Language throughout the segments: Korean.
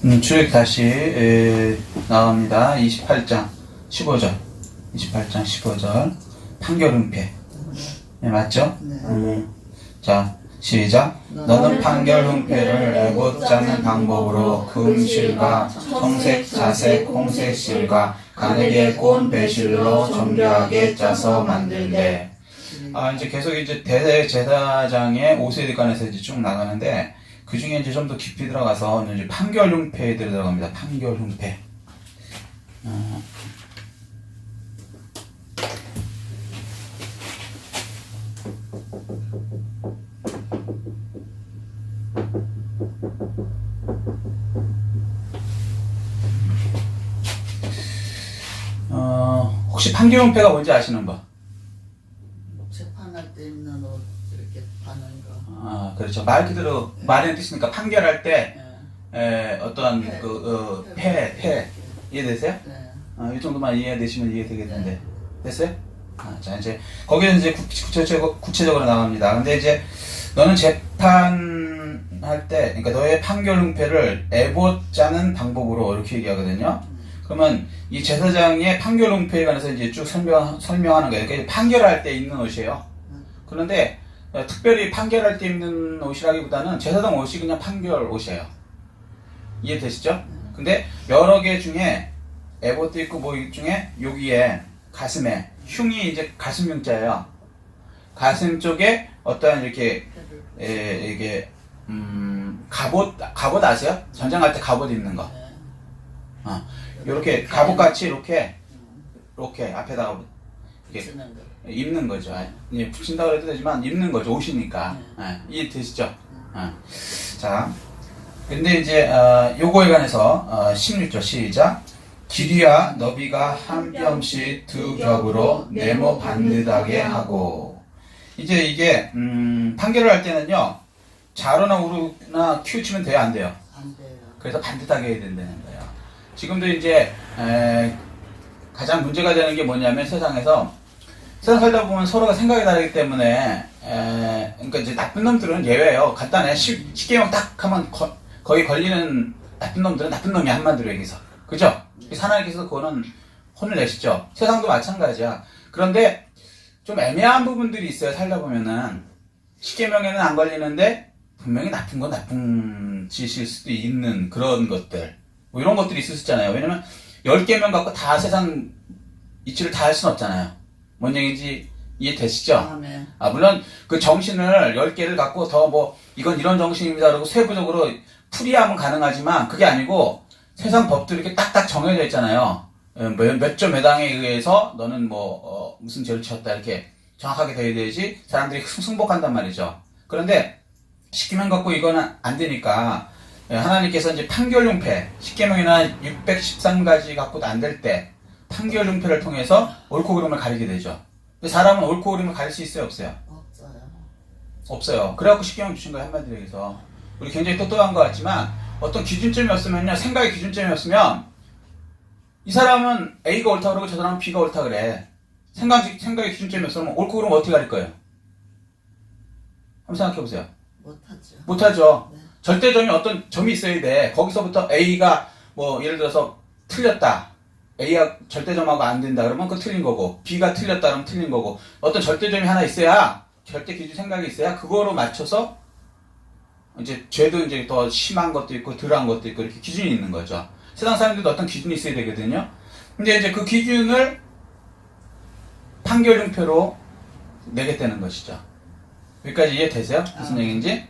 쭉 다시 나옵니다. 28장 15절 28장 15절 판결은폐. 네, 맞죠? 네. 자 시작. 너는 판결은폐를 애고자 하는 방법으로 금실과 청색, 자색, 홍색 실과 가늘게 꼰 배실로 정교하게 짜서 만들되. 이제 계속 이제 대제사장의 옷에 관해서 이제 쭉 나가는데, 그 중에 이제 좀 더 깊이 들어가서 이제 판결흉패에 들어갑니다. 판결흉패. 혹시 판결흉패가 뭔지 아시는 분? 재판할 때 입는 옷 이렇게 바는 거. 그렇죠. 말 그대로 말의 뜻이니까 판결할 때 어떤 패. 패 이해되세요? 네. 이 정도만 이해되시면 이해되겠는데. 됐어요? 자, 이제 거기는 이제 구체적으로 나갑니다. 근데 이제 너는 재판할 때, 그러니까 너의 판결응패를 애고자는 방법으로 이렇게 얘기하거든요. 그러면 이 제사장의 판결응패에 관해서 이제 쭉 설명하는 거예요. 그러니까 판결할 때 입는 옷이에요. 그런데 특별히 판결할 때 입는 옷이라기보다는 제사장 옷이 그냥 판결 옷이에요. 이해되시죠? 근데 여러 개 중에 에봇도 있고 뭐 중에 여기에 가슴에 흉이 이제 가슴 흉자예요. 가슴 쪽에 어떠한 이렇게 이게 갑옷 아세요? 전쟁 갈 때 갑옷 입는 거. 이렇게 갑옷같이 이렇게 앞에다가 이렇게 입는 거죠. 예, 붙인다고 해도 되지만 입는 거죠. 옷이니까. 이해되시죠? 자, 근데 이제 요거에 관해서 16절 시작. 길이와 너비가 한 뼘씩 두 겹으로 네모 반듯하게 하고. 이제 이게 판결을 할 때는요, 좌로나 우로나 키우치면 돼요, 안 돼요? 안 돼요. 그래서 반듯하게 해야 된다는 거예요. 지금도 이제 가장 문제가 되는 게 뭐냐면, 세상 살다 보면 서로가 생각이 다르기 때문에 그러니까 이제 나쁜 놈들은 예외예요. 간단해. 쉽게 딱 하면 거의 걸리는 나쁜 놈들은 나쁜 놈이, 한마디로 얘기해서. 그죠? 하나님께서 그거는 혼을 내시죠. 세상도 마찬가지야. 그런데 좀 애매한 부분들이 있어요. 살다 보면은 십계명에는 안 걸리는데 분명히 나쁜 건 나쁜 짓일 수도 있는 그런 것들, 뭐 이런 것들이 있을 수 있잖아요. 왜냐면 10계명 갖고 다 세상 이치를 다 할 수는 없잖아요. 뭔 얘기인지 이해되시죠? 네. 물론 그 정신을 10개를 갖고 더 뭐 이건 이런 정신입니다 그러고 세부적으로 풀이하면 가능하지만, 그게 아니고 세상 법들이 이렇게 딱딱 정해져 있잖아요. 몇 조 몇 항에 의해서 너는 무슨 죄를 지었다 이렇게 정확하게 돼야 되지 사람들이 승복한단 말이죠. 그런데 십계명 갖고 이거는 안 되니까 하나님께서 이제 판결흉패, 십계명이나 613가지 갖고도 안 될 때 판결흉패를 통해서 옳고 그름을 가리게 되죠. 근데 사람은 옳고 그름을 가릴 수 있어요, 없어요? 없어요. 그래갖고 십계명 주신 거예요, 한마디로 얘기해서. 우리 굉장히 똑똑한 것 같지만 어떤 기준점이 없으면요, 생각의 기준점이 없으면 이 사람은 A가 옳다 그러고 저 사람은 B가 옳다 그래. 생각의 기준점이 없으면 옳고 그러면 어떻게 가릴 거예요? 한번 생각해보세요. 못하죠. 네. 절대점이 어떤 점이 있어야 돼. 거기서부터 A가 뭐 예를 들어서 틀렸다. A가 절대점하고 안 된다 그러면 그거 틀린 거고, B가 틀렸다 그러면 틀린 거고, 어떤 절대점이 하나 있어야, 절대 기준 생각이 있어야 그거로 맞춰서 이제 죄도 이제 더 심한 것도 있고 덜한 것도 있고 이렇게 기준이 있는 거죠. 세상 사람들도 어떤 기준이 있어야 되거든요. 근데 이제 그 기준을 판결흉표로 내겠다는 것이죠. 여기까지 이해되세요? 무슨 얘기인지?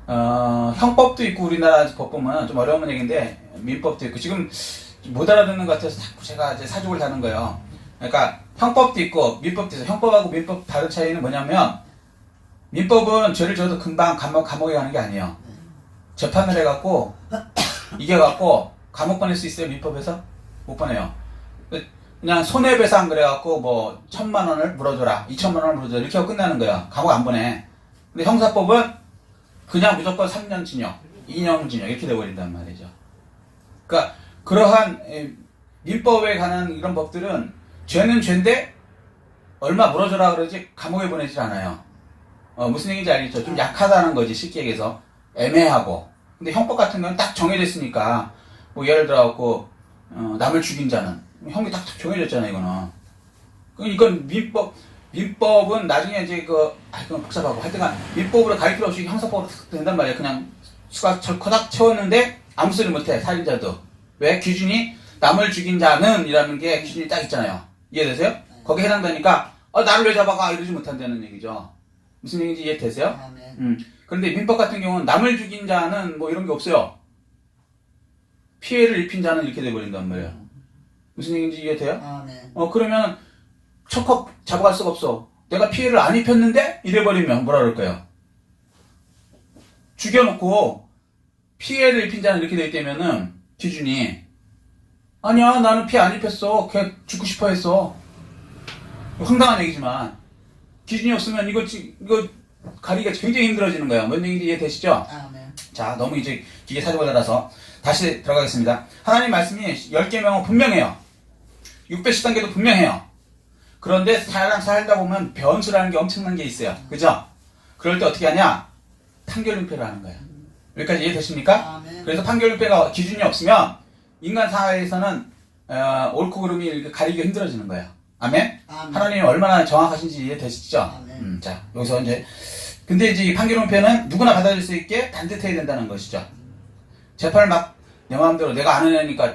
형법도 있고, 우리나라 법 보면 좀 어려운 얘기인데 민법도 있고, 지금 못 알아듣는 것 같아서 자꾸 제가 이제 사족을 하는 거예요. 그러니까 형법도 있고 민법도 있어요. 형법하고 민법 다른 차이는 뭐냐면, 민법은 죄를 져도 금방 감옥에 가는 게 아니에요. 재판을 해갖고 이겨갖고 감옥 보낼 수 있어요. 민법에서 못 보내요. 그냥 손해배상 그래갖고 뭐 1,000만 원을 물어줘라, 2,000만 원을 물어줘라 이렇게 하고 끝나는 거야. 감옥 안 보내. 근데 형사법은 그냥 무조건 3년 징역, 2년 징역 이렇게 돼버린단 말이죠. 그러니까 그러한 민법에 관한 이런 법들은 죄는 죄인데 얼마 물어줘라 그러지 감옥에 보내질 않아요. 무슨 얘기인지 알겠죠? 좀 약하다는 거지, 쉽게 얘기해서. 애매하고. 근데 형법 같은 경우는 딱 정해져 있으니까, 뭐 예를 들어갖고, 남을 죽인 자는, 형이 딱 정해졌잖아요, 이거는. 이건 민법은 나중에 이제 그건 복잡하고, 하여튼간, 민법으로 가릴 필요 없이 형사법으로 된단 말이에요. 그냥 수가 커닥 채웠는데, 아무 소리 못해, 살인자도. 왜? 기준이, 남을 죽인 자는, 이라는 게 기준이 딱 있잖아요. 이해되세요? 거기에 해당되니까, 나를 왜 잡아가? 이러지 못한다는 얘기죠. 무슨 얘기인지 이해되세요? 그런데 민법 같은 경우는 남을 죽인 자는 뭐 이런 게 없어요. 피해를 입힌 자는 이렇게 돼버린단 말이에요. 무슨 얘기인지 이해돼요? 그러면 척허 잡아갈 수가 없어. 내가 피해를 안 입혔는데 이래버리면 뭐라 그럴까요? 죽여놓고 피해를 입힌 자는 이렇게 되기 때문에는 기준이 아니야 나는 피해 안 입혔어. 걔 죽고 싶어 했어. 황당한 얘기지만 기준이 없으면 이거 가리기가 굉장히 힘들어지는 거예요. 뭔 얘기인지 이해되시죠? 자, 너무 이제 기계 사정관리라서 다시 들어가겠습니다. 하나님 말씀이 10계명은 분명해요. 610단계도 분명해요. 그런데 살다 보면 변수라는 게 엄청난 게 있어요. 그죠? 그럴 때 어떻게 하냐? 판결윤회를 하는 거예요. 여기까지 이해되십니까? 그래서 판결윤회가 기준이 없으면 인간 사회에서는 옳고 그름이 이렇게 가리기가 힘들어지는 거예요. 아멘? 하나님이 얼마나 정확하신지 이해되시죠? 자, 여기서 이제 근데 이제 이 판결문표는 누구나 받아들일 수 있게 반듯해야 된다는 것이죠. 재판을 막 내 마음대로 내가 아는 애니까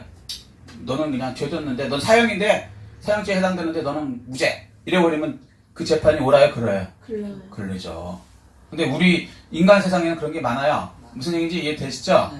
너는 그냥 죄졌는데 넌 사형인데 사형죄에 해당되는데 너는 무죄 이래버리면 그 재판이 옳아요 그러요? 그러죠. 근데 우리 인간 세상에는 그런 게 많아요. 무슨 얘기인지 이해되시죠?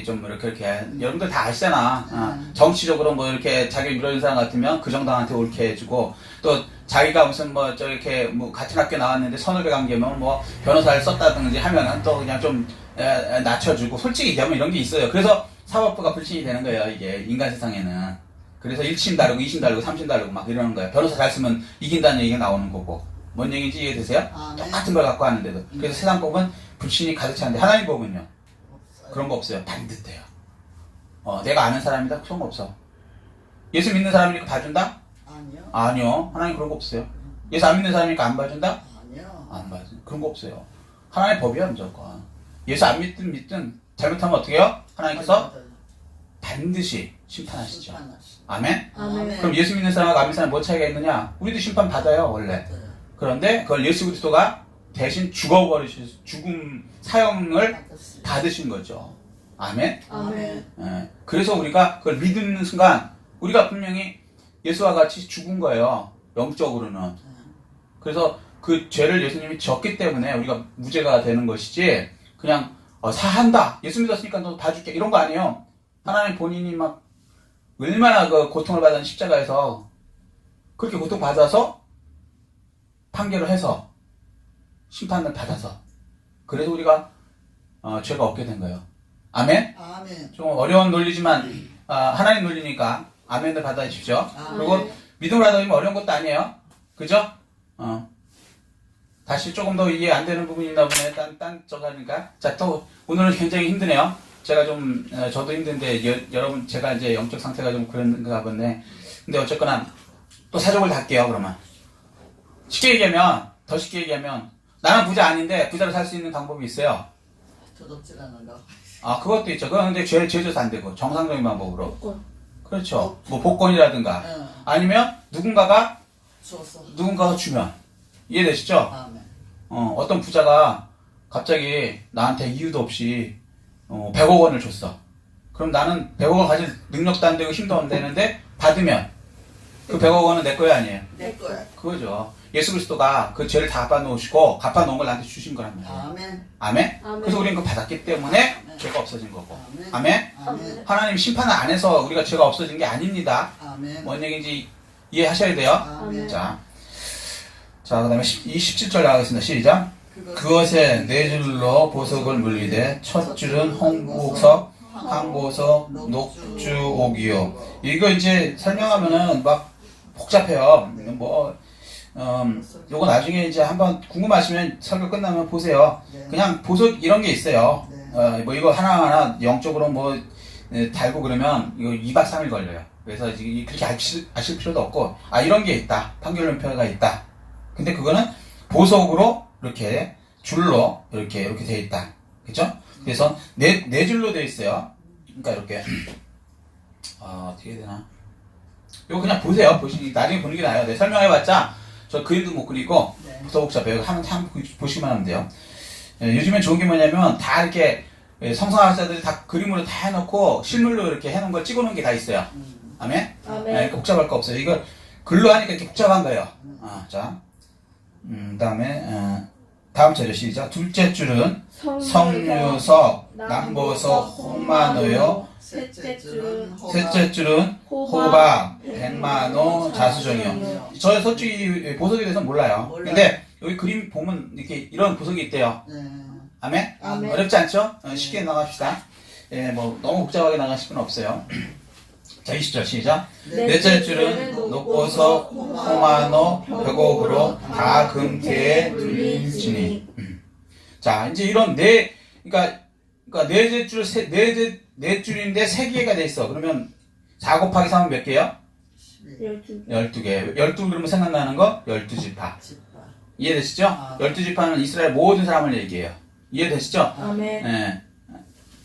좀 이렇게 여러분들 다 아시잖아. 정치적으로 뭐 이렇게 자기 밀어준 사람 같으면 그 정당한테 옳게 해주고 또 자기가 무슨 이렇게 같은 학교 나왔는데 선후배 관계면 뭐 변호사를 썼다든지 하면은 또 그냥 좀 낮춰주고 솔직히 얘기하면 이런 게 있어요. 그래서 사법부가 불신이 되는 거예요. 이게 인간 세상에는. 그래서 1심 다르고 2심 다르고 3심 다르고 막 이러는 거예요. 변호사 잘 쓰면 이긴다는 얘기가 나오는 거고. 뭔 얘기인지 이해되세요? 똑같은 걸 갖고 하는데도. 그래서 세상법은 불신이 가득 차는데 하나님 법은요? 그런 거 없어요. 반듯해요. 내가 아는 사람이다? 그런 거 없어. 예수 믿는 사람이니까 봐준다? 아니요. 하나님 그런 거 없어요. 예수 안 믿는 사람이니까 안 봐준다? 안 봐줘. 그런 거 없어요. 하나님 법이야 무조건. 예수 안 믿든 잘못하면 어떻게 해요? 하나님께서 반드시 심판하시죠. 아멘? 그럼 예수 믿는 사람하고 안 믿는 사람 뭐 차이가 있느냐? 우리도 심판 받아요 원래. 그런데 그걸 예수 그리스도가 대신 죽음 사형을 받으신 거죠. 아멘? 그래서 우리가 그걸 믿는 순간 우리가 분명히 예수와 같이 죽은 거예요. 영적으로는. 그래서 그 죄를 예수님이 졌기 때문에 우리가 무죄가 되는 것이지 그냥 사한다. 예수 믿었으니까 너 봐줄게. 이런 거 아니에요. 하나님 본인이 막 얼마나 그 고통을 받은 십자가에서 그렇게 고통받아서 판결을 해서 심판을 받아서 그래서 우리가 죄가 없게 된 거예요. 아멘? 좀 어려운 논리지만 하나님 논리니까 아멘을 받아주십시오. 그리고 믿음을 받아들이면 어려운 것도 아니에요. 그죠? 다시 조금 더 이해 안 되는 부분이 있나 보네. 딴 하니까. 자, 또 오늘은 굉장히 힘드네요. 제가 좀 저도 힘든데 여러분 제가 이제 영적 상태가 좀 그런가 보네. 근데 어쨌거나 또 사족을 할게요. 그러면 더 쉽게 얘기하면 나는 부자 아닌데 부자로 살 수 있는 방법이 있어요. 도둑질하는 거. 그것도 있죠. 그건 근데 죄져서 안 되고 정상적인 방법으로. 그렇죠. 뭐 복권이라든가 아니면 누군가가 주면 이해되시죠? 어떤 부자가 갑자기 나한테 이유도 없이 100억 원을 줬어. 그럼 나는 100억 원 가질 능력도 안 되고 힘도 안 되는데 받으면 그 100억 원은 내 거야 아니에요? 내 거야. 그거죠. 예수 그리스도가 그 죄를 다 갚아놓으시고 갚아놓은 걸 나한테 주신 거란 말이에요. 아멘? 그래서 우리는 그거 받았기 때문에 죄가 없어진 거고. 아멘? 하나님 심판을 안 해서 우리가 죄가 없어진 게 아닙니다. 뭔 얘기인지 이해하셔야 돼요. 자, 그 다음에 17절 나가겠습니다. 시작. 그것에 네 줄로 보석을 물리되 첫 줄은 홍보석, 항보석, 녹주옥이요. 이거 이제 설명하면은 막 복잡해요. 요거 나중에 이제 한번 궁금하시면 설교 끝나면 보세요. 그냥 보석 이런 게 있어요. 이거 하나하나 영적으로 달고 그러면 이거 2박 3일 걸려요. 그래서 그렇게 아실 필요도 없고, 이런 게 있다. 판결론표가 있다. 근데 그거는 보석으로 이렇게 줄로 이렇게 돼 있다. 그죠? 그래서 네 줄로 되어 있어요. 그러니까 이렇게 어떻게 해야 되나? 이거 그냥 보세요. 보시니 나중에 보는 게 나아요. 네, 설명해봤자 저 그림도 못 그리고 네. 더 복잡해요. 한번 보시기만 하면 돼요. 요즘엔 좋은 게 뭐냐면 다 이렇게 성서학자들이 다 그림으로 다 해놓고 실물로 이렇게 해놓은 걸 찍어놓은 게 다 있어요. 아멘? 아멘. 복잡할 거 없어요. 이걸 글로 하니까 이렇게 복잡한 거예요. 자, 그다음에 다음 절에 시작. 둘째 줄은 성유석, 남보석, 홍마노요. 셋째 줄은 셋째 줄은 호박, 백만호, 자수정이요. 저 솔직히 보석에 대해서 몰라요. 몰라요. 근데 여기 그림 보면 이렇게 이런 보석이 있대요. 네. 아멘? 아멘. 어렵지 않죠? 쉽게 나갑시다. 뭐 너무 복잡하게 나가실 필요는 없어요. 자, 20절 시작. 넷째 줄은 녹보석, 홍마노, 벽옥으로 다 금태에 눌린지니. 자, 이제 이런 그러니까 넷째 줄, 네 줄인데 세 개가 돼 있어. 그러면 4 곱하기 3은 몇 개요? 12개. 12 그러면 생각나는 거? 12지파. 집밥. 이해되시죠? 아. 12지파는 이스라엘 모든 사람을 얘기해요. 이해되시죠? 아멘. 예.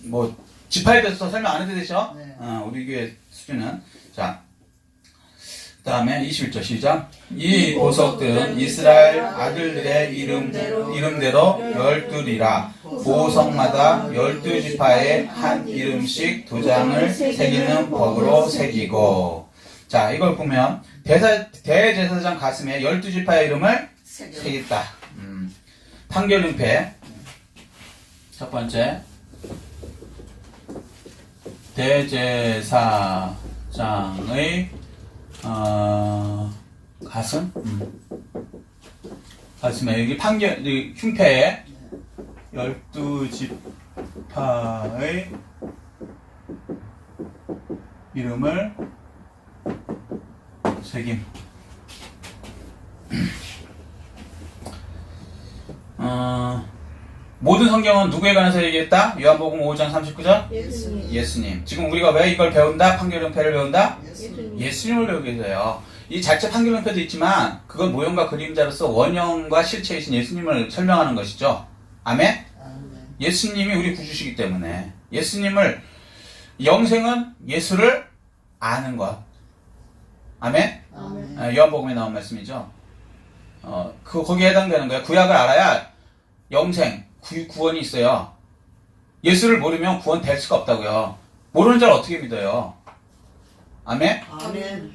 뭐, 지파에 대해서 설명 안 해도 되죠? 네. 우리 교회 수준은. 자. 그 다음에 21절 시작. 이 보석들은 이스라엘 아들들의 이름대로 12이라. 보석마다 12지파에 한 이름씩 도장을 새기는 법으로 새기고. 자, 이걸 보면 대제사장 가슴에 12지파의 이름을 새겼다. 판결윤패. 첫 번째. 대제사장의 가슴? 가슴에 여기 흉패에 12지파의 이름을 새김. 모든 성경은 누구에 관해서 얘기했다? 요한복음 5장 39절? 예수님. 예수님. 지금 우리가 왜 이걸 배운다? 판결연패를 배운다? 예수님. 예수님을 배우기 위해서요. 이 자체 판결연패도 있지만 그건 모형과 그림자로서 원형과 실체이신 예수님을 설명하는 것이죠. 아멘? 아, 네. 예수님이 우리 구주시기 때문에 예수님을 영생은 예수를 아는 것. 아멘? 아멘. 요한복음에 나온 말씀이죠. 거기에 해당되는 거예요. 구약을 알아야 영생, 구원이 있어요. 예수를 모르면 구원 될 수가 없다고요. 모르는 자를 어떻게 믿어요? 아멘? 아멘.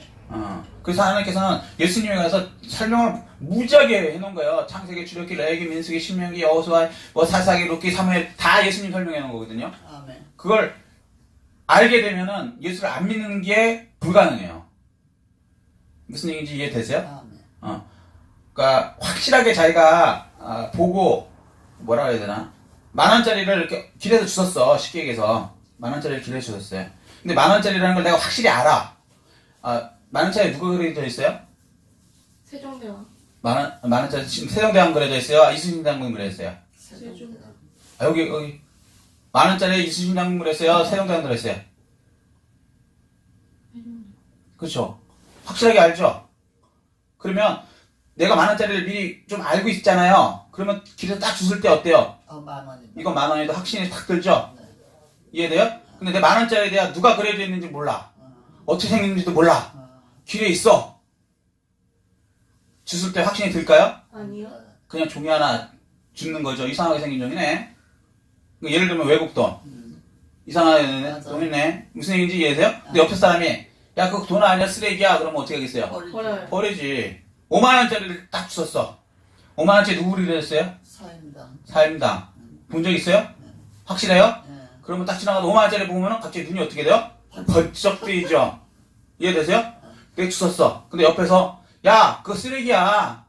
그래서 하나님께서는 예수님에 관해서 설명을 무지하게 해놓은 거예요. 창세기, 출애굽기, 레위기, 민수기, 신명기, 여호수아, 뭐 사사기, 룻기, 사무엘 다 예수님 설명해 놓은 거거든요. 아멘. 그걸 알게 되면은 예수를 안 믿는 게 불가능해요. 무슨 얘기인지 이해되세요? 아멘. 그러니까 확실하게 자기가 보고 뭐라 그래야 되나? 10,000원짜리를 이렇게 길에서 주웠어. 쉽게 얘기해서 10,000원짜리를 길에서 주웠어요. 근데 10,000원짜리라는 걸 내가 확실히 알아. 10,000원짜리 누가 그려져 있어요? 세종대왕. 10,000원짜리 지금 세종대왕 그려져 있어요? 이순신 장군 그려져 있어요? 세종. 여기 10,000원짜리 이순신 장군 그렸어요? 세종대왕 그렸어요? 그렇죠. 확실하게 알죠? 그러면 내가 10,000원짜리를 미리 좀 알고 있잖아요. 그러면 길에서 딱 주실 때 어때요? 10,000원입니다. 이거 10,000원에도 확신이 탁 들죠? 네. 이해돼요? 근데 내 10,000원짜리에 대한 누가 그려져 있는지 몰라. 어떻게 생겼는지도 몰라. 길에 있어. 주실 때 확신이 들까요? 아니요. 그냥 종이 하나 주는 거죠. 이상하게 생긴 종이네. 그러니까 예를 들면 외국돈. 이상하게 맞아. 돈이네. 무슨 얘기인지 이해되세요? 근데 옆에 사람이 야 그거 돈 아니야 쓰레기야. 그러면 어떻게 하겠어요? 버려요. 버리지. 50,000원짜리를 딱 주셨어. 50,000원짜리 누구 그려졌어요? 사임당. 사임당. 본 적 있어요? 확실해요? 네. 그러면 딱 지나가다 50,000원짜리 보면은 갑자기 눈이 어떻게 돼요? 번쩍 뜨이죠? 이해되세요? 그게 주웠어. 근데 옆에서 야 그거 쓰레기야.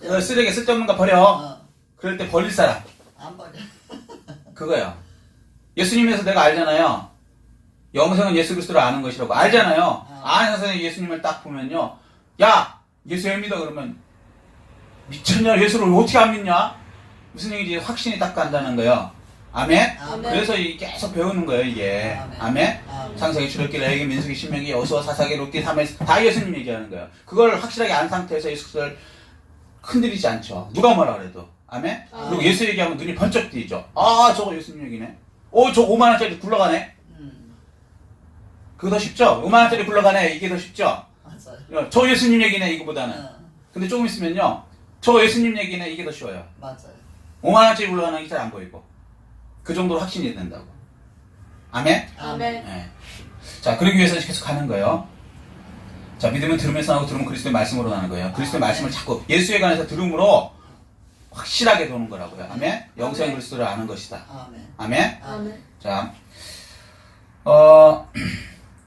그 쓰레기 쓸데없는 거 버려. 그럴 때 버릴 사람. 안 버려. 그거예요. 예수님에서 내가 알잖아요. 영생은 예수 그리스도를 아는 것이라고 알잖아요. 아는 선생님 예수님을 딱 보면요. 야 예수 왜 믿어? 그러면 미쳤냐? 예수를 어떻게 안 믿냐? 무슨 얘기인지 확신이 딱 간다는 거예요. 아멘? 아멘. 그래서 이게 계속 배우는 거예요, 이게. 아멘? 아멘. 창세기, 출애굽기, 레위기, 민수기, 신명기, 여호수아, 사사기, 룻기, 사무엘 다 예수님 얘기하는 거예요. 그걸 확실하게 안 상태에서 예수 그리스도를 흔들리지 않죠. 누가 뭐라 그래도. 아멘? 아멘. 그리고 예수 얘기하면 눈이 번쩍 뜨이죠. 저거 예수님 얘기네. 저 5만 원짜리 굴러가네. 그거 더 쉽죠? 5만 원짜리 굴러가네. 이게 더 쉽죠? 맞아요. 저 예수님 얘기네. 이거보다는. 근데 조금 있으면요. 저 예수님 얘기네. 이게 더 쉬워요. 맞아요. 5만 원짜리 굴러가는 게 잘 안 보이고. 그 정도로 확신이 된다고. 아멘? 아멘. 네. 자, 그러기 위해서 계속 하는 거예요. 자, 믿음은 들으면서 하고 들으면 그리스도의 말씀으로 나는 거예요. 그리스도의 말씀을 자꾸 예수에 관해서 들음으로 확실하게 도는 거라고요. 아멘? 영생 그리스도를 아는 것이다. 아멘. 아멘? 아멘. 자,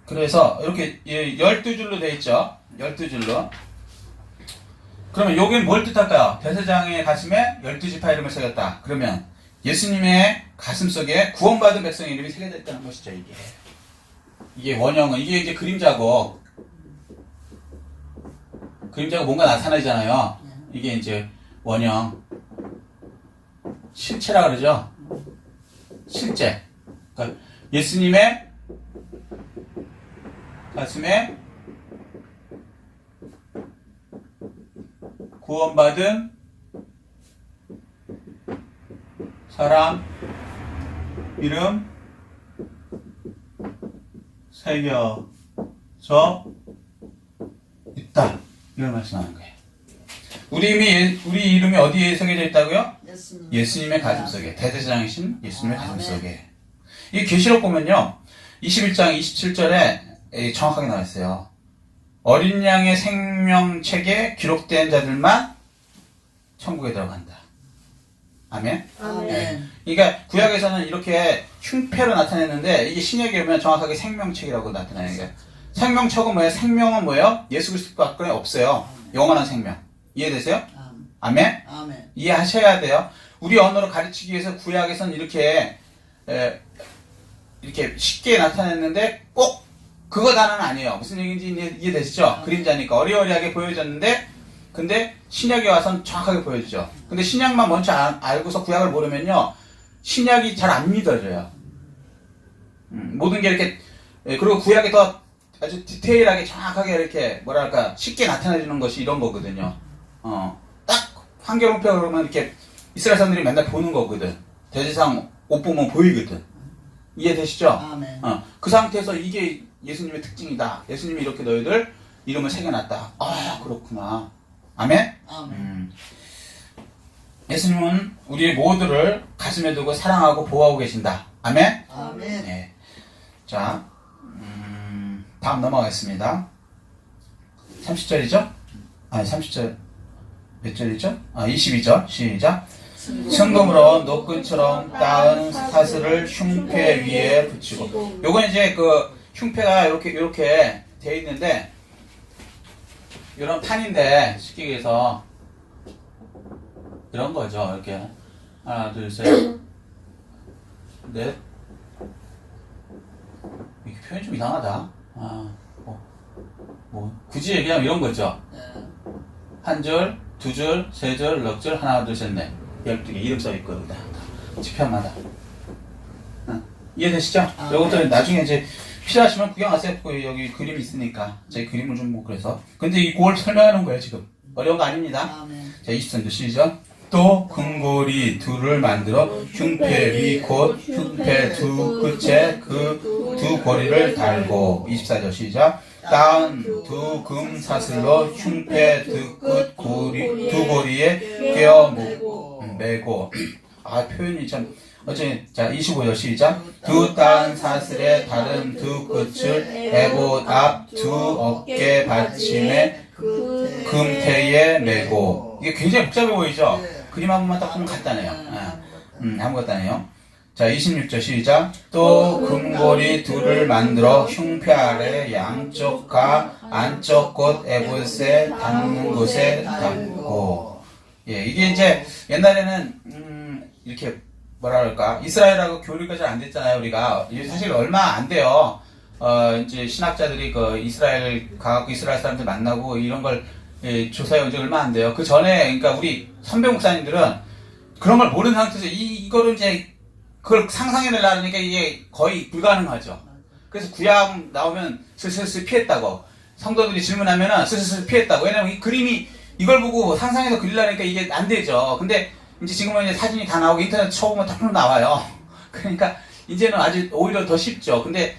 그래서 이렇게 12줄로 되어 있죠. 12줄로. 그러면 여기는 뭘 뜻할까요? 대제사장의 가슴에 12지파 이름을 새겼다. 그러면 예수님의 가슴 속에 구원받은 백성의 이름이 새겨져 있다는 것이죠, 이게. 이게 원형은, 이게 이제 그림자고, 그림자가 뭔가 나타나잖아요. 이게 이제 원형. 실체라 그러죠? 실제. 그러니까 예수님의 가슴에 구원받은 사람 이름 새겨져 있다. 이걸 말씀하는 거예요. 우리 이름이 어디에 새겨져 있다고요? 예수님의 가슴 속에. 대제사장이신 예수님의 가슴 속에. 이 계시록 보면요. 21장 27절에 정확하게 나와 있어요. 어린 양의 생명책에 기록된 자들만 천국에 들어간다. 아멘? 아멘. 그러니까 구약에서는 이렇게 흉패로 나타냈는데 이게 신약에 오면 정확하게 생명책이라고 나타나요. 그러니까 생명책은 뭐예요? 생명은 뭐예요? 예수 그리스도밖에 없어요. 영원한 생명. 이해되세요? 아멘? 아멘. 이해하셔야 돼요. 우리 언어로 가르치기 위해서 구약에서는 이렇게 쉽게 나타냈는데 꼭 그거 다는 아니에요. 무슨 얘기인지 이해되시죠? 그림자니까 어리어리하게 보여졌는데 근데 신약에 와서는 정확하게 보여주죠. 근데 신약만 먼저 알고서 구약을 모르면요. 신약이 잘 안 믿어져요. 모든 게 이렇게 그리고 구약이 더 아주 디테일하게 정확하게 이렇게 뭐랄까 쉽게 나타내주는 것이 이런 거거든요. 딱 한겨울표 그러면 이렇게 이스라엘 사람들이 맨날 보는 거거든. 대제사장 옷 보면 보이거든. 이해되시죠? 아멘. 그 상태에서 이게 예수님의 특징이다. 예수님이 이렇게 너희들 이름을 새겨놨다. 그렇구나. 아멘? 아멘. 예수님은 우리 모두를 가슴에 두고 사랑하고 보호하고 계신다. 아멘? 아멘. 네. 자, 다음 넘어가겠습니다. 30절이죠? 아니, 30절 몇 절이죠? 22절. 시작. 순금으로 노끈처럼 따은 사슬을 흉패 위에 붙이고. 요건 이제 그 흉패가 이렇게 돼 있는데 이런 판인데 쉽게 얘기해서 이런 거죠. 이렇게 하나, 둘, 셋, 넷. 이렇게 표현이 좀 이상하다. 굳이 얘기하면 이런 거죠. 한 줄, 두 줄, 세 줄, 넉 줄, 하나, 둘, 셋, 넷. 12개 이름 써있고, 여기다. 지편마다. 이해되시죠? 이것도 나중에 이제 필요하시면 구경하세요. 여기 그림이 있으니까. 제 그림을 좀 그래서. 근데 그걸 설명하는 거예요, 지금. 어려운 거 아닙니다. 아멘. 자, 23절 시작. 또 금고리 둘을 만들어 흉패 위 곧 흉패 두 끝에 그 두 고리를 달고. 24절 시작. 따은 두 금 사슬로 흉패 두 끝 두 고리에 꿰어 매고. 표현이 참 자, 25절 시작. 두 따은 사슬의 다른 두 끝을 에봇 앞 두 어깨 받침에 금태에 매고. 이게 굉장히 복잡해 보이죠? 그림 한 번만 딱 보면 간단해요. 아무것도 아니에요. 자, 26절 시작. 또 금고리 둘을 만들어 흉패 아래 양쪽과 안쪽 곳 에봇에 닿는 곳에 닿고. 이게 이제 옛날에는 이렇게 뭐라 그럴까, 이스라엘하고 교류가 잘 안 됐잖아요. 우리가 사실 얼마 안 돼요. 이제 신학자들이 그 이스라엘 가갖고 이스라엘 사람들 만나고 이런 걸 조사해 온 지 얼마 안 돼요. 그 전에 그러니까 우리 선배 목사님들은 그런 걸 모르는 상태에서 이거를 이제 그걸 상상해내려고 하니까 이게 거의 불가능하죠. 그래서 구약 나오면 슬슬 피했다고. 성도들이 질문하면은 슬슬 피했다고. 왜냐면 이 그림이 이걸 보고 상상해서 그리려니까 이게 안 되죠. 근데 이제 지금은 이제 사진이 다 나오고 인터넷 쳐보면 다 나와요. 그러니까 이제는 아주 오히려 더 쉽죠. 근데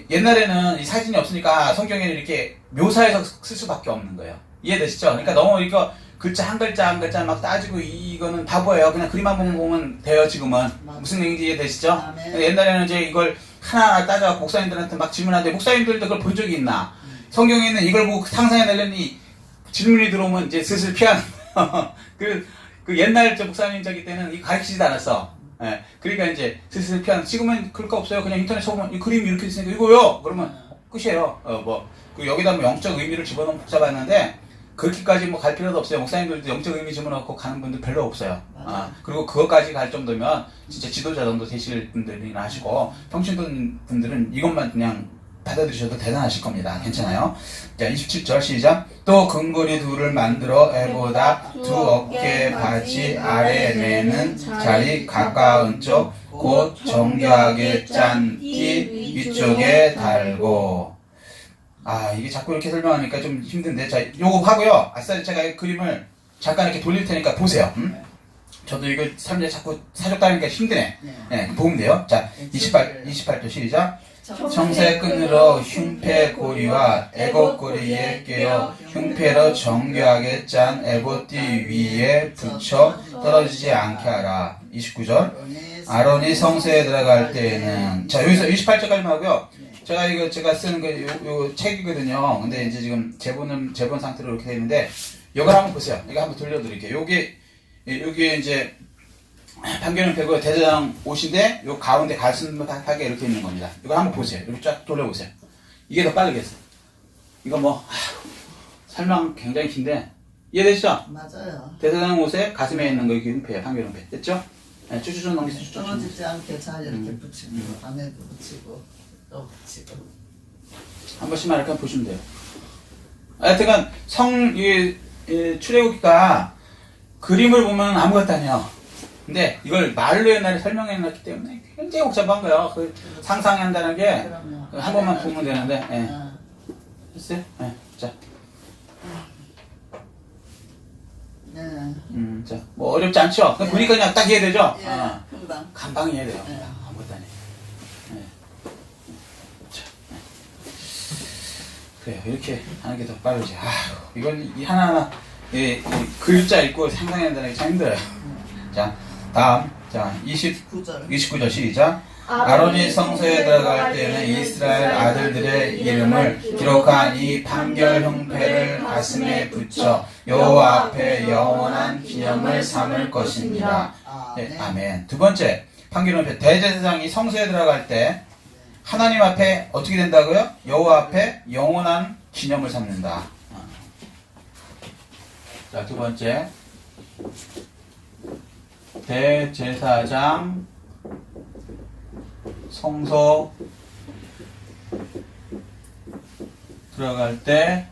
옛날에는 이 사진이 없으니까 성경에는 이렇게 묘사해서 쓸 수밖에 없는 거예요. 이해되시죠? 그러니까 너무 이거 글자 한 글자 막 따지고 이거는 바보예요. 그냥 그림만 보면 돼요. 지금은 무슨 얘기인지 이해되시죠? 아멘. 옛날에는 이제 이걸 하나하나 따져갖고 목사님들한테 막 질문하는데 목사님들도 그걸 본 적이 있나? 성경에는 이걸 보고 상상해내려니 질문이 들어오면 이제 슬슬 피하는 거예요. 그 옛날 저 목사님저기 때는 이 가르치지도 않았어. 예. 그러니까 이제 슬슬 피하는. 지금은 그럴 거 없어요. 그냥 인터넷 쳐보면 이 그림이 이렇게 있으니까 이거요. 그러면 끝이에요. 여기다 뭐 영적 의미를 집어넣으면 복잡했는데 그렇게까지 뭐 갈 필요도 없어요. 목사님들도 영적 의미 집어넣고 가는 분들 별로 없어요. 그리고 그것까지 갈 정도면 진짜 지도자 정도 되실 분들이나 하시고 평신 분들은 이것만 그냥 받아들이셔도 대단하실 겁니다. 괜찮아요? 자, 27절 시작. 또 근거리 둘을 만들어 애보다 두 어깨 바지 아래 매는 자리 가까운 쪽 곧 정교하게 짠 띠 위쪽에 달고. 이게 자꾸 이렇게 설명하니까 좀 힘든데. 자, 요거 하고요. 아싸리 제가 그림을 잠깐 이렇게 돌릴 테니까 보세요. 저도 이거 사람들이 자꾸 사줬다니까 힘드네. 네, 보면 돼요. 자, 28절 시작. 청새 끈으로 흉패 고리와 애봇 고리에 꿰어 흉패로 정교하게 짠 애봇띠 위에 붙여 떨어지지 않게 하라. 29절. 아론이 성소에 들어갈 때에는, 자, 여기서 28절까지만 하고요. 제가 쓰는 요 책이거든요. 근데 이제 지금 재본 상태로 이렇게 되어 있는데, 이걸 한번 보세요. 이거 한번 돌려드릴게요. 요게 이제, 판결은 펴고 대제사장 옷인데 요 가운데 가슴하게 이렇게 있는 겁니다. 이거 한번 보세요. 이렇게 쫙 돌려보세요. 이게 더 빠르겠어요. 이거 뭐 설명 굉장히 긴데 이해되시죠? 맞아요. 대제사장 옷에 가슴에 있는 거 이게 흉패예요. 판결 흉패. 됐죠? 네, 쭉쭉 넘기세요. 쭉쭉. 떨어지지 않게 잘 이렇게 붙이고 안에도 붙이고 또 붙이고. 한 번씩만 이렇게 보시면 돼요. 하여튼간 출애굽기가 그림을 보면 아무것도 아니에요. 근데 이걸 말로 옛날에 설명해놨기 때문에 굉장히 복잡한 거예요. 그 상상한다는 게 한 번만 보면 되는데. 됐어요? 네. 자. 자, 뭐 어렵지 않죠? 보니까 그냥 딱 이해되죠? 금방. 감방 이해돼요. 아무것도 아니에요. 네. 자, 그래요. 이렇게 하는 게 더 빠르지. 이건 하나하나 이 글자 읽고 상상한다는 게 참 힘들어요. 자, 다음. 자, 29절 시작. 아론이 성소에 들어갈 때는 이스라엘 아들들의 이름을 기록한 이 판결 흉패를 가슴에 붙여 여호와 앞에 영원한 기념을 삼을 것입니다. 네, 아멘. 두 번째, 판결 흉패. 대제사장이 성소에 들어갈 때 하나님 앞에 어떻게 된다고요? 여호와 앞에 영원한 기념을 삼는다. 자, 두 번째. 대제사장 성소 들어갈 때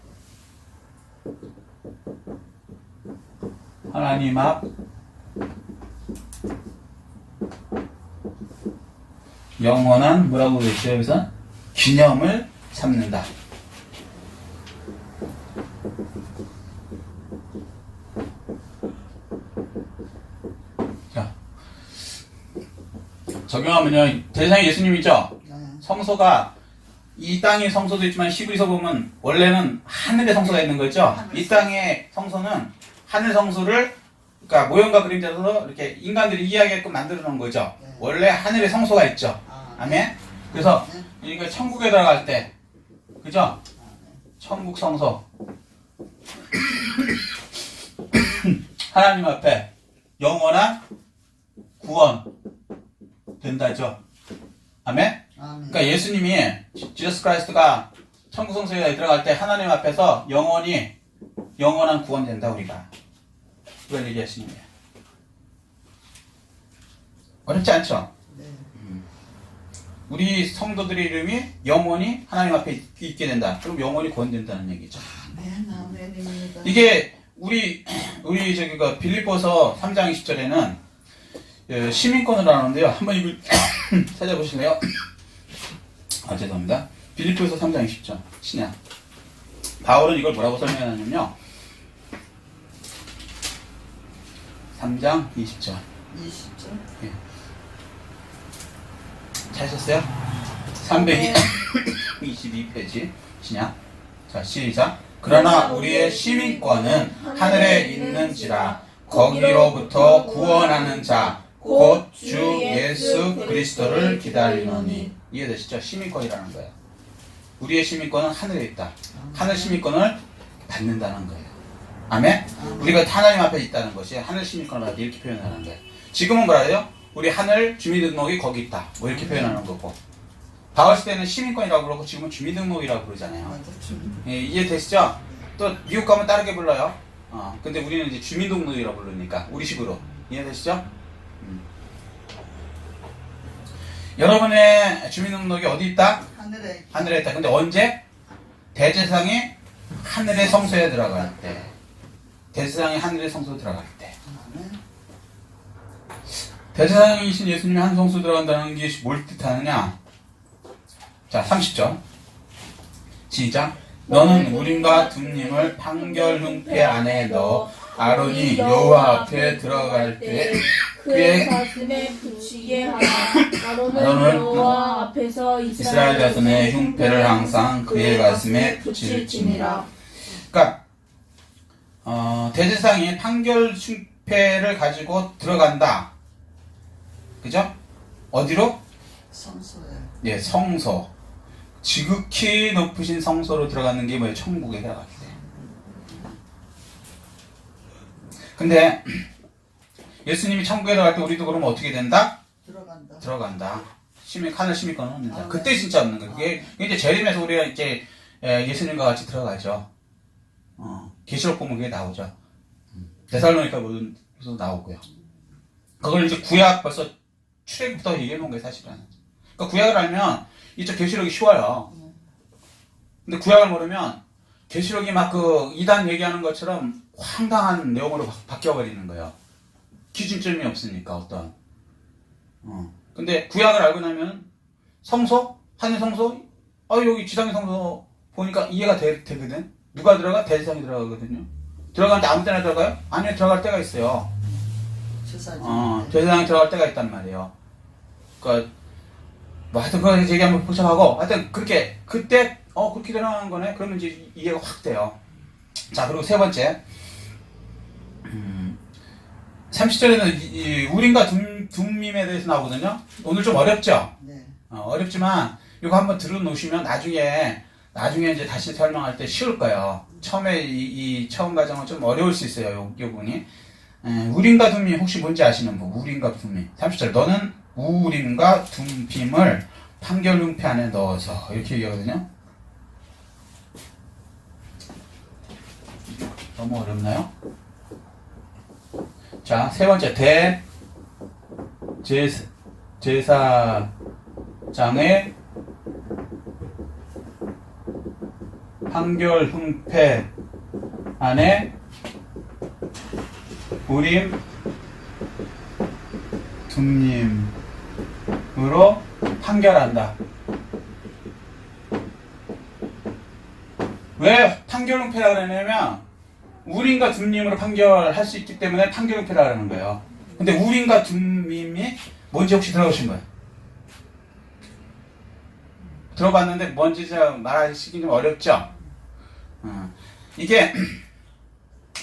하나님 앞 영원한 뭐라고 그랬어요? 여기서 기념을 삼는다. 적용하면요, 대상이 예수님이죠? 성소가, 이 땅의 성소도 있지만 히브리서 보면 원래는 하늘의 성소가 있는 거죠? 이 땅의 성소는 하늘 성소를, 그러니까 모형과 그림자로 이렇게 인간들이 이해하게끔 만들어 놓은 거죠? 원래 하늘의 성소가 있죠? 아멘? 그래서 이거 천국에 들어갈 때, 그죠? 천국 성소. 하나님 앞에 영원한 구원. 된다죠. 아멘? 그러니까 예수님이 지저스 크라이스트가 천국 성소에 들어갈 때 하나님 앞에서 영원한 구원 된다 우리가. 그걸 얘기하시는 거예요. 어렵지 않죠? 우리 성도들의 이름이 영원히 하나님 앞에 있게 된다. 그럼 영원히 구원된다는 얘기죠. 아멘입니다. 이게 우리 저기가 빌립보서 3장 20절에는 시민권을 하는데요. 한번 이걸 찾아보실래요? 죄송합니다. 빌립보서 3장 20절. 신약. 바울은 이걸 뭐라고 설명하냐면요. 3장 20절. 20절. 찾으셨어요? 322페이지 신약. 자, 시작. 그러나 우리의 시민권은 하늘에 있는지라 거기로부터 구원하는 자 곧 주 예수 그리스도를 기다리노니. 이해되시죠? 시민권이라는 거예요. 우리의 시민권은 하늘에 있다. 하늘 시민권을 받는다는 거예요. 아멘? 우리가 하나님 앞에 있다는 것이 하늘 시민권을 받다 이렇게 표현하는 거예요. 지금은 뭐라 해요? 우리 하늘 주민등록이 거기 있다. 뭐 이렇게 표현하는 거고. 바울 시대는 시민권이라고 그러고 지금은 주민등록이라고 그러잖아요. 예, 이해되시죠? 또 미국 가면 다르게 불러요. 근데 우리는 이제 주민등록이라고 부르니까 우리식으로. 이해되시죠? 여러분의 주민등록이 어디 있다? 하늘에. 하늘에 있다. 근데 언제? 대제사장이 하늘의 성소에 들어갈 때. 대제사장이 하늘의 성소에 들어갈 때. 대제사장이신 예수님이 한 성소 들어간다는 게 뭘 뜻하느냐? 자, 30절. 시작. 너는 우림과 둠림을 판결 흉패 안에 넣어 아론이 여호와 앞에 들어갈 때 그의 가슴에 붙이게 하라. 아론은 여호와 앞에서 이스라엘 자손의 흉패를 항상 그의 가슴에 붙일지니라. 그러니까 대제사장이 판결 흉패를 가지고 들어간다. 그죠? 어디로? 성소에. 예, 성소. 지극히 높으신 성소로 들어가는 게 뭐예요? 천국에 들어갈 때. 근데 예수님이 천국에 들어갈 때 우리도 그러면 어떻게 된다? 들어간다. 들어간다. 하늘 시민권은 얻는다. 그때 진짜 얻는 거예요. 그게 이제 재림에서 우리가 이제 예수님과 같이 들어가죠. 계시록 보면 그게 나오죠. 데살로니가 모든 서 나오고요. 그걸 이제 구약 벌써 출애굽부터 얘기해 놓은 거예요, 사실은. 그러니까 구약을 알면 이쪽 계시록이 쉬워요. 근데 구약을 모르면 계시록이 막 그 이단 얘기하는 것처럼 황당한 내용으로 바뀌어버리는 거예요. 기준점이 없으니까 어떤. 근데 구약을 알고 나면 성소? 하늘 성소? 여기 지상의 성소 보니까 이해가 되거든? 누가 들어가? 대제사장이 들어가거든요. 들어갈 때 아무 때나 들어가요? 아니요, 들어갈 때가 있어요. 제사장이 들어갈 때가 있단 말이에요. 그러니까 뭐 하여튼 그거 얘기하면 복잡하고 하여튼 그렇게 그때 그렇게 들어가는 거네. 그러면 이제 이해가 확 돼요. 자, 그리고 세 번째 30절에는 우림과 둠밈에 대해서 나오거든요. 오늘 좀 어렵죠? 네. 어렵지만 이거 한번 들어놓으시면 나중에 이제 다시 설명할 때 쉬울 거예요. 처음에 이 처음 과정은 좀 어려울 수 있어요. 요 부분이. 우림과 둠밈 혹시 뭔지 아시는 분? 우림과 둠밈. 30절. 너는 우림과 둠빔을 판결 흉패 안에 넣어서 이렇게 얘기하거든요. 너무 어렵나요? 자, 세 번째 제사장의 판결 흉패 안에 우림 둠림으로 판결한다. 왜 판결 흉패라 그러냐면 우림과 둠림으로 판결할 수 있기 때문에 판결 흉패라 그러는 거예요. 근데 우림과 둠림이 뭔지 혹시 들어보신 거예요? 들어봤는데 뭔지 말하시기 좀 어렵죠? 이게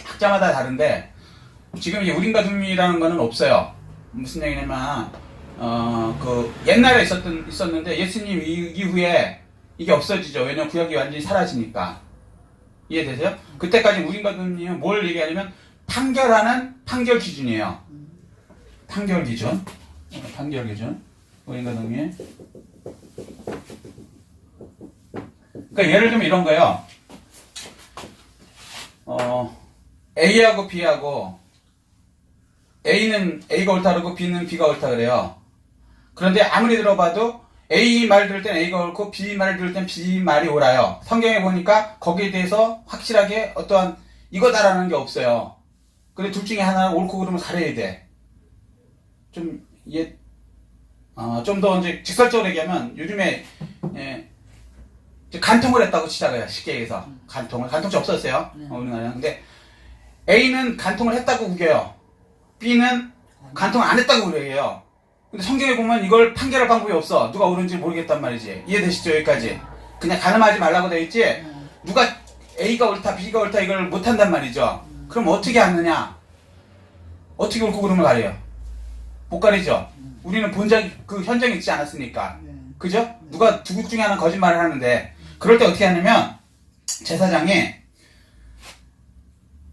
학자마다 다른데 지금 이 우림과 둠림이라는 거는 없어요. 무슨 얘기냐면 그 옛날에 있었는데 예수님 이후에 이게 없어지죠. 왜냐면 구약이 완전히 사라지니까. 이해되세요? 그때까지 우림과 둠림은 뭘 얘기하냐면 판결하는 판결 기준이에요. 판결 기준. 우림과 둠림. 그러니까 예를 들면 이런 거예요. A하고 B하고 A는 A가 옳다 그러고 B는 B가 옳다 그래요. 그런데 아무리 들어봐도 A 말 들을 땐 A가 옳고 B 말 들을 땐 B 말이 옳아요. 성경에 보니까 거기에 대해서 확실하게 어떠한 이거다라는 게 없어요. 근데 둘 중에 하나는 옳고 그러면 잘해야 돼. 좀 더 이제 직설적으로 얘기하면 요즘에 간통을 했다고 치자고요. 쉽게 얘기해서 간통치 없었어요. 우리나라는. 근데 A는 간통을 했다고 우겨요. B는 간통을 안 했다고 그래요. 근데 성경에 보면 이걸 판결할 방법이 없어. 누가 옳은지 모르겠단 말이지. 이해되시죠? 여기까지. 그냥 가늠하지 말라고 되어 있지. 누가 A가 옳다, B가 옳다 이걸 못한단 말이죠. 그럼 어떻게 하느냐? 어떻게 옳고 그름을 가려요? 못 가리죠. 우리는 본적 그 현장에 있지 않았으니까. 그죠? 누가 둘 중에 하나는 거짓말을 하는데 그럴 때 어떻게 하냐면 제사장이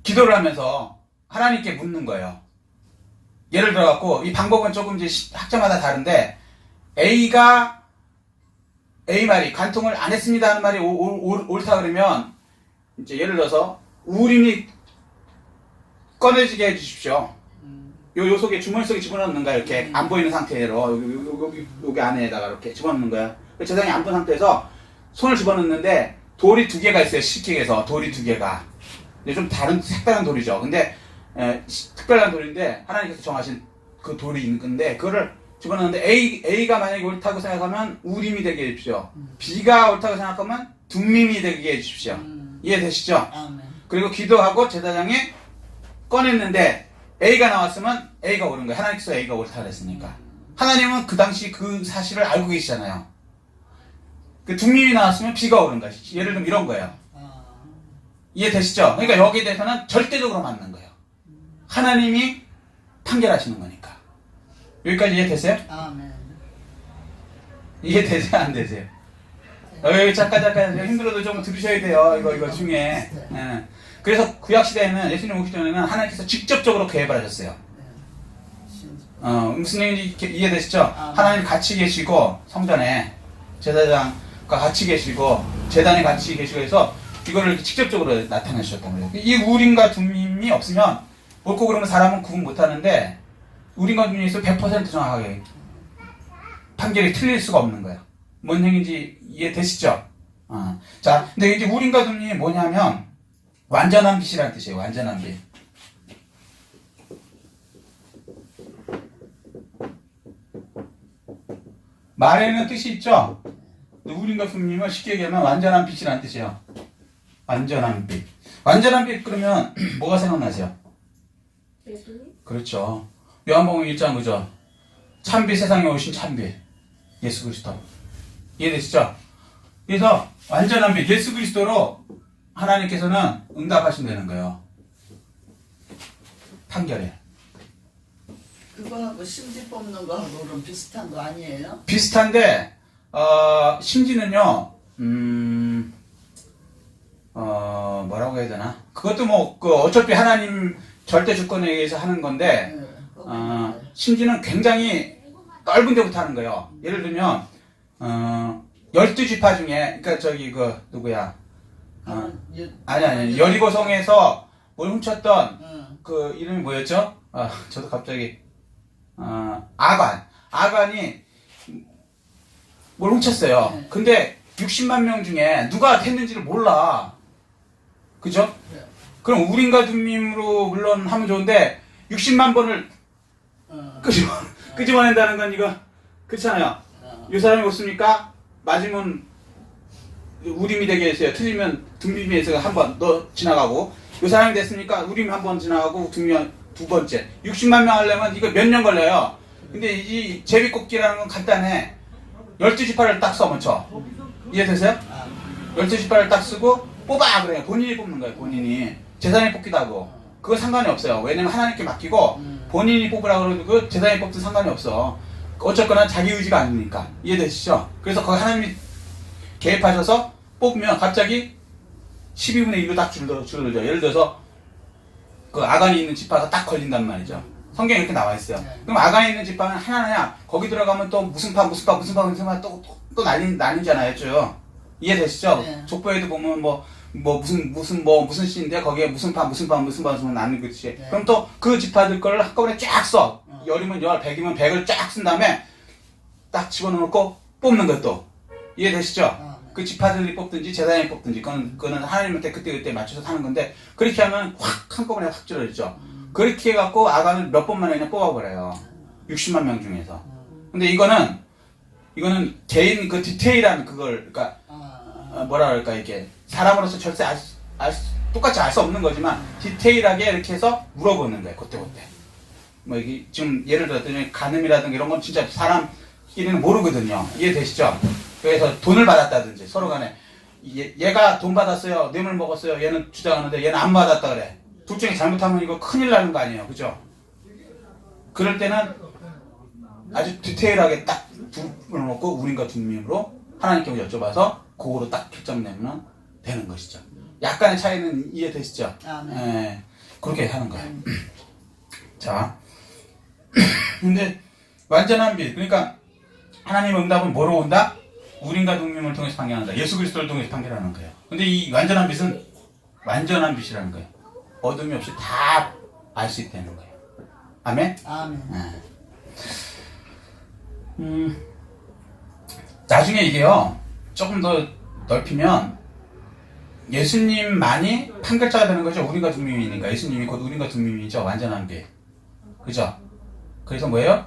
기도를 하면서 하나님께 묻는 거예요. 예를 들어갖고 이 방법은 조금 이제 학자마다 다른데 A가 A 말이 간통을 안 했습니다 하는 말이 옳다 그러면 이제 예를 들어서 우림이 꺼내지게 해주십시오. 요 속에 주머니 속에 집어넣는 거야. 이렇게 안 보이는 상태로 여기 안에다가 이렇게 집어넣는 거야. 제사장이 안 본 상태에서 손을 집어넣는데 돌이 2개가 있어요. 실킥에서 돌이 2개가. 좀 다른 색다른 돌이죠. 근데 특별한 돌인데 하나님께서 정하신 그 돌이 있는 건데 그거를 집어넣는데 A가 만약에 옳다고 생각하면 우림이 되게 해주십시오. B가 옳다고 생각하면 둠밈이 되게 해주십시오. 이해되시죠? 아멘. 그리고 기도하고 제사장이 꺼냈는데 A가 나왔으면 A가 옳은 거예요. 하나님께서 A가 옳다 그랬으니까. 하나님은 그 당시 그 사실을 알고 계시잖아요. 그 둠밈이 나왔으면 B가 옳은 거예요. 예를 들면 이런 거예요. 이해되시죠? 그러니까 여기에 대해서는 절대적으로 맞는 거예요. 하나님이 판결하시는 거니까. 여기까지 이해되세요? 아멘. 이해되세요? 안 되세요? 잠깐 힘들어도 좀 들으셔야 돼요. 이거 중에. 예. 그래서 구약시대에는 예수님 오기 전에는 하나님께서 직접적으로 개입을 하셨어요. 무슨 얘기인지 이해되시죠? 하나님 같이 계시고 성전에 제사장과 같이 계시고 제단에 같이 계시고 해서 이거를 직접적으로 나타내셨단 말이에요. 이 우림과 둠밈이 없으면 옳고 그러면 사람은 구분 못하는데 우림과 둠밈이 있으면 100% 정확하게 판결이 틀릴 수가 없는 거예요. 뭔 얘기인지 이해되시죠? 자, 근데 이제 우림과 둠밈이 뭐냐면 완전한 빛이라는 뜻이에요. 완전한 빛. 말에는 뜻이 있죠? 우림과 둠밈은 쉽게 얘기하면 완전한 빛이라는 뜻이에요. 완전한 빛. 완전한 빛 그러면 뭐가 생각나세요? 예수님? 그렇죠. 요한복음 1장 그죠? 참빛 세상에 오신 참빛. 예수 그리스도. 이해되시죠? 그래서 완전한 빛 예수 그리스도로 하나님께서는 응답하신다는 거예요. 판결에. 그거하고 심지 뽑는 거하고는 비슷한 거 아니에요? 비슷한데 심지는요. 뭐라고 해야 되나? 그것도 뭐 어차피 하나님 절대 주권에 의해서 하는 건데 심지는 굉장히 넓은 데부터 하는 거예요. 예를 들면 12지파 중에 그러니까 저기 누구야? 아니 여리고성에서 뭘 훔쳤던 그 이름이 뭐였죠? 저도 갑자기 아간이 뭘 훔쳤어요. 근데 60만 명 중에 누가 했는지를 몰라. 그죠? 그럼 우림과 둠밈으로 물론 하면 좋은데 60만 번을 끄집어낸다는 건 이거 그렇잖아요. 이 사람이 없습니까? 맞으면 우림이 되게 했어요. 틀리면 둠밈이 해서 한 번 더 지나가고 이 사람이 됐습니까? 우림이 한 번 지나가고 둠밈 두 번째. 60만 명 하려면 이거 몇 년 걸려요. 근데 이 제비뽑기라는 건 간단해. 12지파를 딱 써 먼저. 이해되세요? 12지파를 딱 쓰고 뽑아 그래요. 본인이 뽑는 거예요. 본인이. 제사장이 뽑기도 하고. 그거 상관이 없어요. 왜냐면 하나님께 맡기고 본인이 뽑으라고 그러도 그 제사장이 뽑든 상관이 없어. 어쨌거나 자기 의지가 아니니까. 이해되시죠? 그래서 거기 하나님이 개입하셔서 뽑으면 갑자기 12분의 1로 딱 줄어들죠. 예를 들어서 그 아간이 있는 지파가 딱 걸린단 말이죠. 성경에 이렇게 나와 있어요. 그럼 아간이 있는 지파는 하나냐? 거기 들어가면 또 무슨 파 또 나뉘잖아요. 쭉. 이해되시죠? 네. 족보에도 보면 무슨 씨인데 거기에 무슨 파 나뉘듯이. 네. 그럼 또 그 지파들 걸 한꺼번에 쫙 써. 열이면 열, 백이면 백을 쫙 쓴 다음에 딱 집어넣고 뽑는 것도. 이해되시죠? 그 지파들이 뽑든지 제사장이 뽑든지 그거는 하나님한테 그때 맞춰서 하는 건데 그렇게 하면 확 한꺼번에 확 줄어들죠. 그렇게 해갖고 아간을 몇 번만 그냥 뽑아버려요. 60만 명 중에서. 근데 이거는 개인 그 디테일한 그걸 그러니까 뭐라 그럴까 이게 사람으로서 절대 똑같이 알 수 없는 거지만 디테일하게 이렇게 해서 물어보는 거예요. 그때. 뭐 이게 지금 예를 들었더니 간음이라든가 이런 건 진짜 사람끼리는 모르거든요. 이해되시죠? 그래서 돈을 받았다든지 서로 간에 얘가 돈 받았어요, 뇌물 먹었어요, 얘는 주장하는데 얘는 안 받았다 그래. 둘 중에 잘못하면 이거 큰일 나는 거 아니에요, 그죠? 그럴 때는 아주 디테일하게 딱 둘을 놓고 우린과 둠밈으로 하나님께 여쭤봐서 그거로 딱 결정 내면 되는 것이죠. 약간의 차이는 이해되시죠? 예, 그렇게 하는 거예요. 자, 근데 완전한 빛, 그러니까 하나님의 응답은 뭐로 온다? 우린과 둠밈을 통해서 판결한다. 예수 그리스도를 통해서 판결하는 거예요. 근데 이 완전한 빛은 완전한 빛이라는 거예요. 어둠이 없이 다 알 수 있다는 거예요. 아멘? 아멘. 나중에 이게요, 조금 더 넓히면 예수님만이 판결자가 되는 거죠. 우린과 둠밈이니까. 예수님이 곧 우린과 둠밈이죠. 완전한 빛. 그죠? 그래서 뭐예요?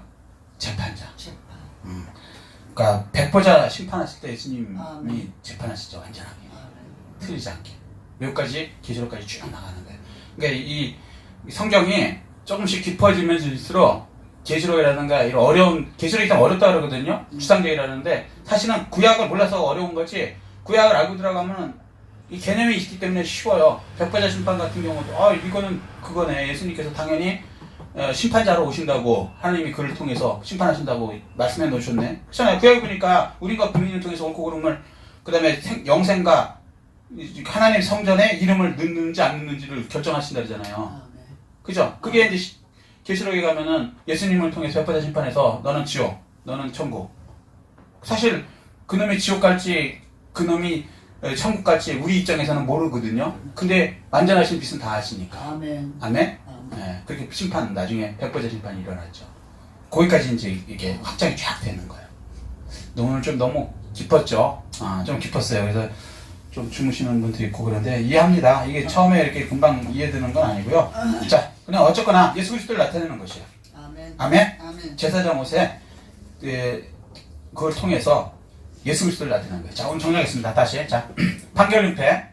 재판자. 그러니까 백보자 심판하실 때 예수님이 재판하시죠. 완전하게. 틀리지 않게. 여기까지 계시록까지 쭉 나가는 거예요. 그러니까 이 성경이 조금씩 깊어지면서일수록 계시록이라든가 이런 어려운, 계시록이 좀 어렵다 그러거든요. 추상적이라는데 사실은 구약을 몰라서 어려운 거지, 구약을 알고 들어가면 이 개념이 있기 때문에 쉬워요. 백보자 심판 같은 경우도 이거는 그거네. 예수님께서 당연히 심판자로 오신다고 하나님이 그를 통해서 심판하신다고 말씀해 놓으셨네. 그렇잖아요. 구약을 보니까 우리가 둠밈을 통해서 옳고 그름을, 그 다음에 영생과 하나님 성전에 이름을 넣는지 안 넣는지를 결정하신다 그러잖아요. 그죠? 그게 이제 계시록에 가면은 예수님을 통해서 백보자 심판해서 너는 지옥, 너는 천국. 사실 그놈이 지옥 갈지 그놈이 천국 갈지 우리 입장에서는 모르거든요. 근데 완전하신 빛은 다 아시니까. 아멘. 아멘? 네, 그렇게 심판, 나중에 백보자 심판이 일어났죠. 거기까지 이제 이게 확장이 쫙 되는 거예요. 오늘 좀 너무 깊었죠? 좀 깊었어요. 그래서 좀 주무시는 분도 있고 그런데 이해합니다. 이게 처음에 이렇게 금방 이해되는 건 아니고요. 자, 그냥 어쨌거나 예수 그리스도를 나타내는 것이에요. 아멘. 아멘? 아멘. 제사장 옷에 그걸 통해서 예수 그리스도를 나타내는 거예요. 자, 오늘 정리하겠습니다. 다시. 자, 판결 은폐.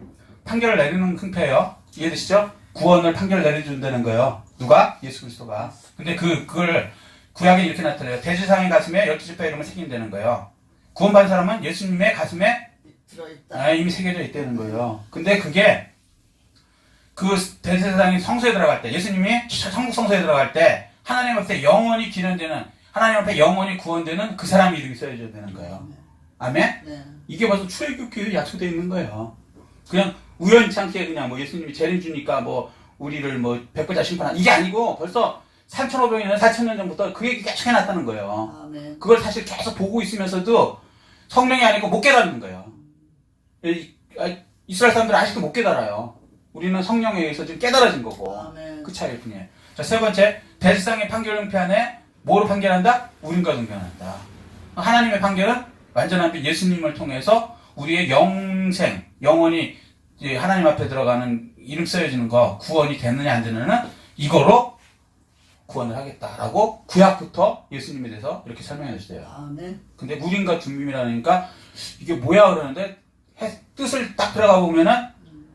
판결을 내리는 흥패예요. 이해되시죠? 구원을 판결을 내려준다는 거예요. 누가? 예수 그리스도가. 근데 그걸 구약에 이렇게 나타내요. 대제사장의 가슴에 12지파 이름을 새긴다는 거예요. 구원받은 사람은 예수님의 가슴에 들어있다. 이미 새겨져 있다는 거예요. 근데 그게 그 대제사장이 성소에 들어갈 때, 예수님이 천국 성소에 들어갈 때 하나님 앞에 영원히 기념되는, 하나님 앞에 영원히 구원되는 그 사람 이름이 써져야 되는 거예요. 아멘? 네. 이게 벌써 출애굽기에 약속되어 있는 거예요. 그냥 우연치 않게 그냥 뭐 예수님이 재림 주니까 뭐 우리를 뭐 백보자 심판한, 이게 아니고 벌써 3,500년, 4,000년 전부터 그 얘기 계속 해놨다는 거예요. 아멘. 그걸 사실 계속 보고 있으면서도 성령이 아니고 못 깨닫는 거예요. 이스라엘 사람들은 아직도 못 깨달아요. 우리는 성령에 의해서 지금 깨달아진 거고. 아멘. 그 차이일 뿐이에요. 자, 세 번째, 대제사장의 판결 은폐 안에 뭐로 판결한다? 우린과 동결한다. 하나님의 판결은 완전한 빛 예수님을 통해서 우리의 영생, 영원히 하나님 앞에 들어가는 이름 쓰여지는 거, 구원이 되느냐 안 되느냐는 이거로 구원을 하겠다라고 구약부터 예수님에 대해서 이렇게 설명해 주세요. 아멘. 근데 우린과 둠밈이라니까 이게 뭐야 그러는데 뜻을 딱 들어가 보면은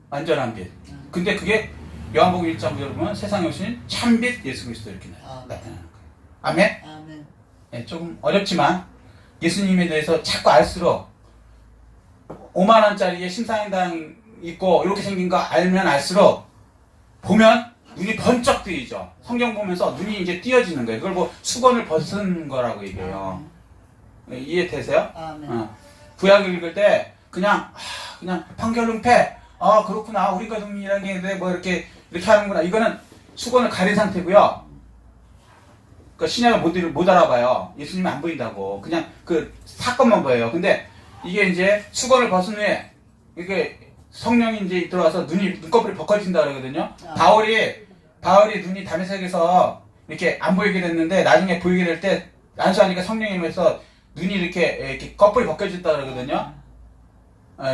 완전한 빛. 근데 그게 요한복음 1장 9절 보면 세상에 오신 참빛 예수 그리스도 이렇게 나타나는 거예요. 아멘? 아멘. 네, 조금 어렵지만 예수님에 대해서 자꾸 알수록 5만 원짜리에 심사인당 있고 이렇게 생긴 거 알면 알수록 보면 눈이 번쩍 뜨이죠. 성경 보면서 눈이 이제 띄어지는 거예요. 그걸 뭐 수건을 벗은 거라고 얘기해요. 네, 이해되세요? 아멘. 구약을 읽을 때 그냥 판결 은폐, 그렇구나, 우리가 둠이라는 게 뭐 이렇게 하는구나. 이거는 수건을 가린 상태고요. 그러니까 신약을 못 알아봐요. 예수님이 안 보인다고. 그냥 그 사건만 보여요. 근데 이게 이제 수건을 벗은 후에 이게 성령이 이제 들어와서 눈꺼풀이 벗겨진다 그러거든요. 바울이 눈이 다메섹에서 이렇게 안 보이게 됐는데 나중에 보이게 될 때 안수하니까 성령이 임해서 눈이 이렇게 꺼풀이 벗겨졌다 그러거든요.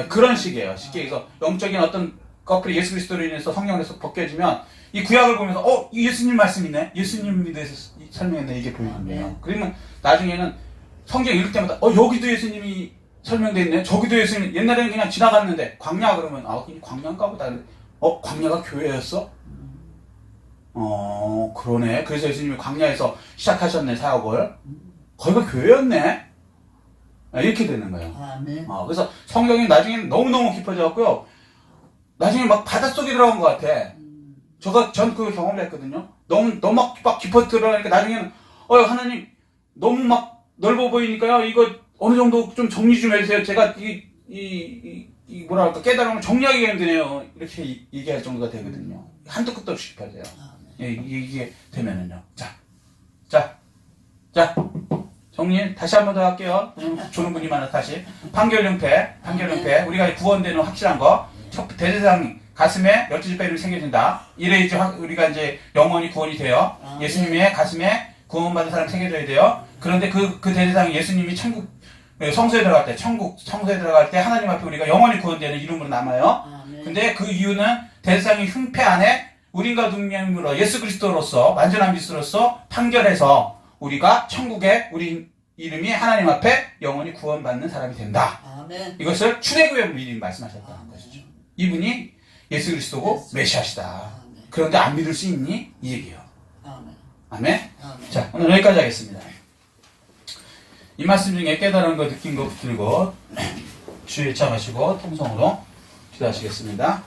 그런 식이에요. 쉽게 해서 영적인 어떤 꺼풀이 예수 그리스도로 인해서 성령에서 벗겨지면 이 구약을 보면서 이 예수님 말씀이네, 예수님에 대해서 설명했네, 이게 보이는 거예요. 그러면 나중에는 성경 읽을 때마다 여기도 예수님이 설명돼 있네, 저기도 예수님. 옛날에는 그냥 지나갔는데 광야 그러면 그냥 광야인가 보다. 광야가 교회였어? 그러네. 그래서 예수님이 광야에서 시작하셨네, 사역을. 거기가 교회였네? 이렇게 되는 거예요. 아멘. 그래서 성경이 나중에는 너무너무 깊어져갖고요. 나중에 막 바닷속에 들어간 것 같아. 전 그 경험을 했거든요. 너무 막 깊어 들어가니까 나중에는, 하나님, 너무 막 넓어 보이니까요. 이거 어느 정도 좀 정리 좀 해주세요. 제가 뭐랄까, 깨달음을 정리하기가 힘드네요. 이렇게 얘기할 정도가 되거든요. 한도 끝도 없이 깊어져요. 이게 되면은요. 자, 정리 다시 한 번 더 할게요. 조는 분이 많아 다시. 판결령패. 우리가 구원되는 확실한 거. 대제사장 가슴에 12줄 빼름이 생겨진다. 이래 이제 우리가 이제 영원히 구원이 돼요. 예수님의 가슴에 구원받은 사람이 생겨져야 돼요. 그런데 그 대제사장이 예수님이 천국 성소에 들어갈 때, 성소에 들어갈 때 하나님 앞에 우리가 영원히 구원되는 이름으로 남아요. 근데 그 이유는 대제사장이 흉패 안에 우리가 동명으로 예수 그리스도로서 완전한 미스로서 판결해서 우리가 천국에 우리 이름이 하나님 앞에 영원히 구원받는 사람이 된다. 아멘. 이것을 출애굽의 미리 말씀하셨다는 것이죠. 이분이 예수 그리스도고 메시아시다. 그런데 안 믿을 수 있니? 이 얘기예요. 아멘. 자, 오늘 여기까지 하겠습니다. 이 말씀 중에 깨달은 거, 느낀 거 붙들고 주의 참으시고 통성으로 기도하시겠습니다.